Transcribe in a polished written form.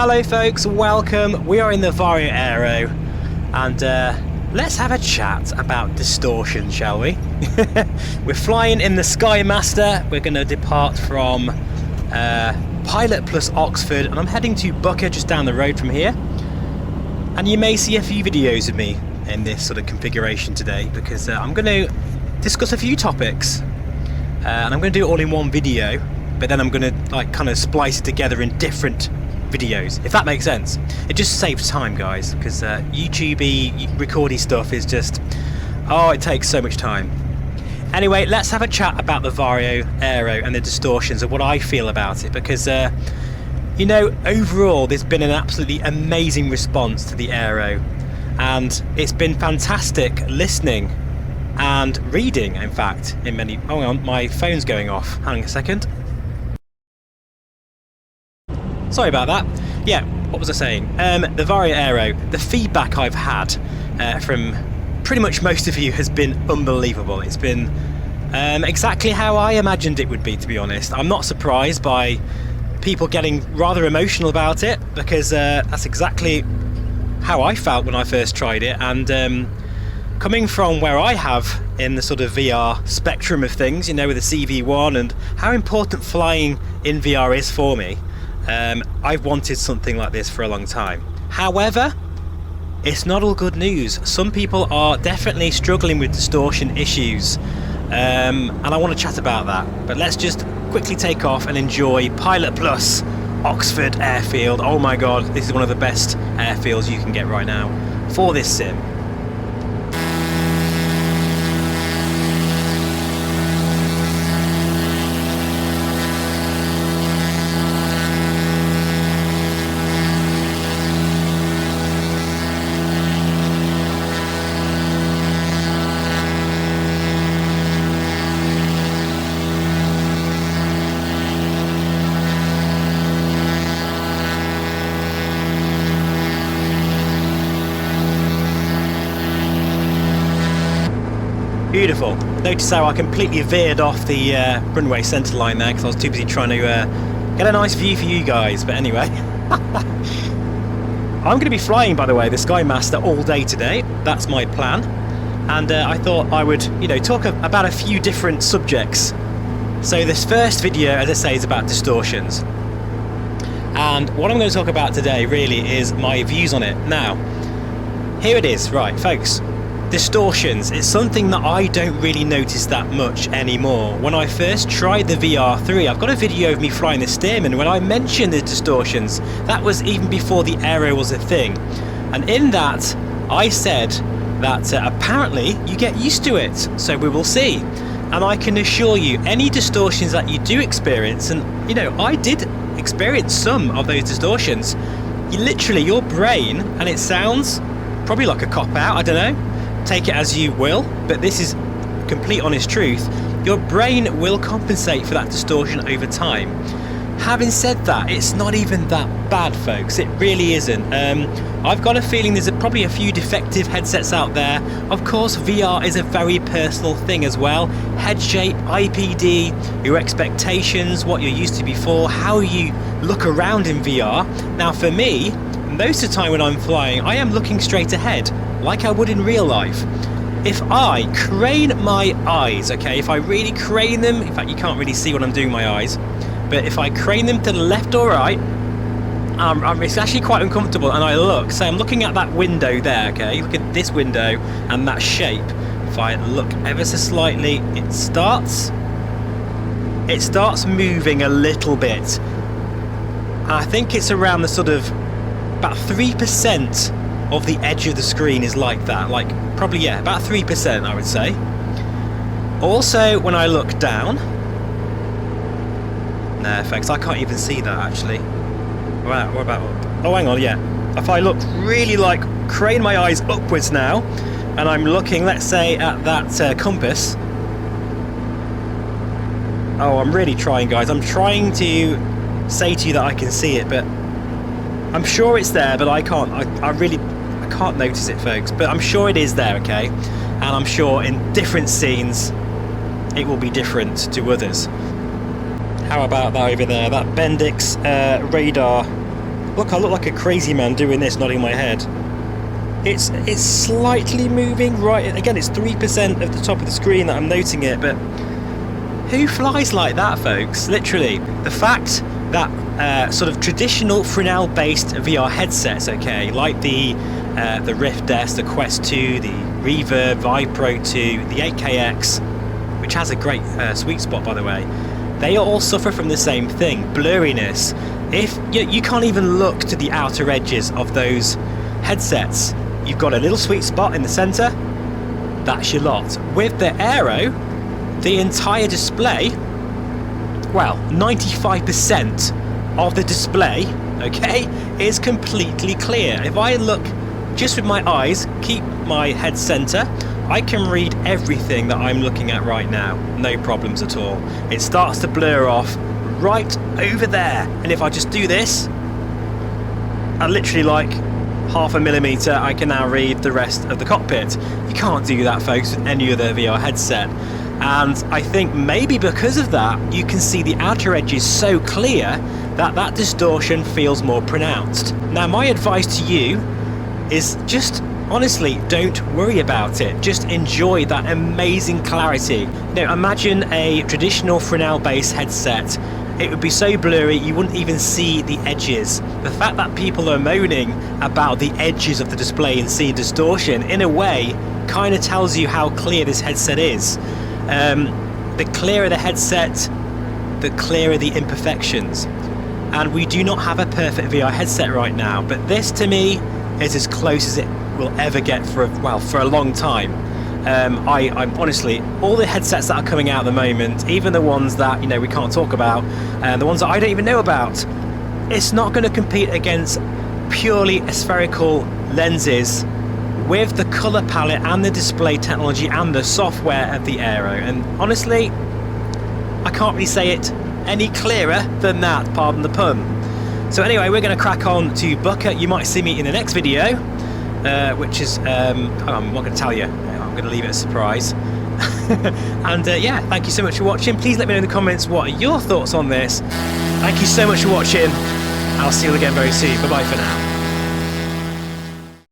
Hello folks, welcome. We are in the Varjo Aero and let's have a chat about Distortion, shall we? We're flying in the Skymaster. We're going to depart from Pilot plus Oxford and I'm heading to Booker just down the road from here. And you may see a few videos of me in this sort of configuration today because I'm going to discuss a few topics and I'm going to do it all in one video, but then I'm going to like kind of splice it together in different videos, if that makes sense. It just saves time, guys, because YouTube-y, recordy stuff is just, oh, it takes so much time. Anyway, let's have a chat about the Varjo Aero and the distortions and what I feel about it, because you know, overall there's been an absolutely amazing response to the Aero and it's been fantastic listening and reading, in fact, in many... Hang on, my phone's going off. Hang on a second. Sorry about that. Yeah, what was I saying? The Varjo Aero, the feedback I've had from pretty much most of you has been unbelievable. It's been exactly how I imagined it would be, to be honest. I'm not surprised by people getting rather emotional about it, because that's exactly how I felt when I first tried it. And coming from where I have in the sort of VR spectrum of things, you know, with the CV1 and how important flying in VR is for me, I've wanted something like this for a long time. However, it's not all good news. Some people are definitely struggling with distortion issues, and I want to chat about that. But let's just quickly take off and enjoy Pilot Plus Oxford Airfield. Oh my god, this is one of the best airfields you can get right now for this sim. Beautiful. Notice how I completely veered off the runway centre line there because I was too busy trying to get a nice view for you guys. But anyway, I'm going to be flying, by the way, the Skymaster all day today. That's my plan. And I thought I would, you know, talk about a few different subjects. So this first video, as I say, is about distortions. And what I'm going to talk about today really is my views on it. Now, here it is. Right, folks. Distortions, it's something that I don't really notice that much anymore. When I first tried the VR3, I've got a video of me flying the Stearman. When I mentioned the distortions, that was even before the Aero was a thing. And in that, I said that apparently you get used to it, so we will see. And I can assure you, any distortions that you do experience, and you know, I did experience some of those distortions, you literally, your brain, and it sounds probably like a cop-out, I don't know, take it as you will, but this is complete honest truth, your brain will compensate for that distortion over time. Having said that, it's not even that bad, folks. It really isn't. I've got a feeling there's probably a few defective headsets out there. Of course, VR is a very personal thing as well. Head shape, IPD, your expectations, what you're used to before, how you look around in VR. Now for me, most of the time when I'm flying, I am looking straight ahead, like I would in real life. If I crane my eyes, okay, if I really crane them, in fact you can't really see what I'm doing with my eyes, but if I crane them to the left or right, it's actually quite uncomfortable, and I look, so I'm looking at that window there, okay, look at this window and that shape. If I look ever so slightly, it starts moving a little bit. And I think it's around the sort of about 3% of the edge of the screen is like that, like probably, yeah, about 3% I would say. Also, when I look down, no, thanks, I can't even see that actually. What about up? Oh, hang on, yeah. If I look really, like, crane my eyes upwards now, and I'm looking, let's say, at that compass. Oh, I'm really trying, guys. I'm trying to say to you that I can see it, but I'm sure it's there, but I can't. I can't notice it, folks, but I'm sure it is there, okay? And I'm sure in different scenes it will be different to others. How about that over there, that Bendix radar Look, I look like a crazy man doing this, nodding my head. It's slightly moving, right? Again, it's 3% of the top of the screen that I'm noting it, but who flies like that, folks? Literally. The fact that sort of traditional Fresnel-based VR headsets, okay, like the Rift S, the Quest 2, the Reverb, Vipro 2, the 8KX, which has a great sweet spot, by the way, they all suffer from the same thing, blurriness. If you can't even look to the outer edges of those headsets. You've got a little sweet spot in the center, that's your lot. With the Aero, the entire display, well, 95% of the display, okay, is completely clear. If I look just with my eyes, keep my head center, I can read everything that I'm looking at right now, no problems at all. It starts to blur off right over there, and if I just do this, I literally like half a millimeter, I can now read the rest of the cockpit. You can't do that, folks, with any other VR headset. And I think maybe because of that, you can see the outer edges so clear that that distortion feels more pronounced. Now, my advice to you is just, honestly, don't worry about it. Just enjoy that amazing clarity. Now, imagine a traditional Fresnel-based headset. It would be so blurry you wouldn't even see the edges. The fact that people are moaning about the edges of the display and seeing distortion, in a way, kind of tells you how clear this headset is. The clearer the headset, the clearer the imperfections. And we do not have a perfect VR headset right now, but this to me is as close as it will ever get for a long time. I'm honestly, all the headsets that are coming out at the moment, even the ones that we can't talk about, the ones that I don't even know about, it's not going to compete against purely spherical lenses with the color palette and the display technology and the software of the Aero. And honestly, I can't really say it any clearer than that, pardon the pun. So anyway, we're going to crack on to Bucket. You might see me in the next video, which is, I'm not going to tell you, I'm going to leave it a surprise. And yeah, thank you so much for watching. Please let me know in the comments what are your thoughts on this. Thank you so much for watching. I'll see you again very soon. Bye bye for now.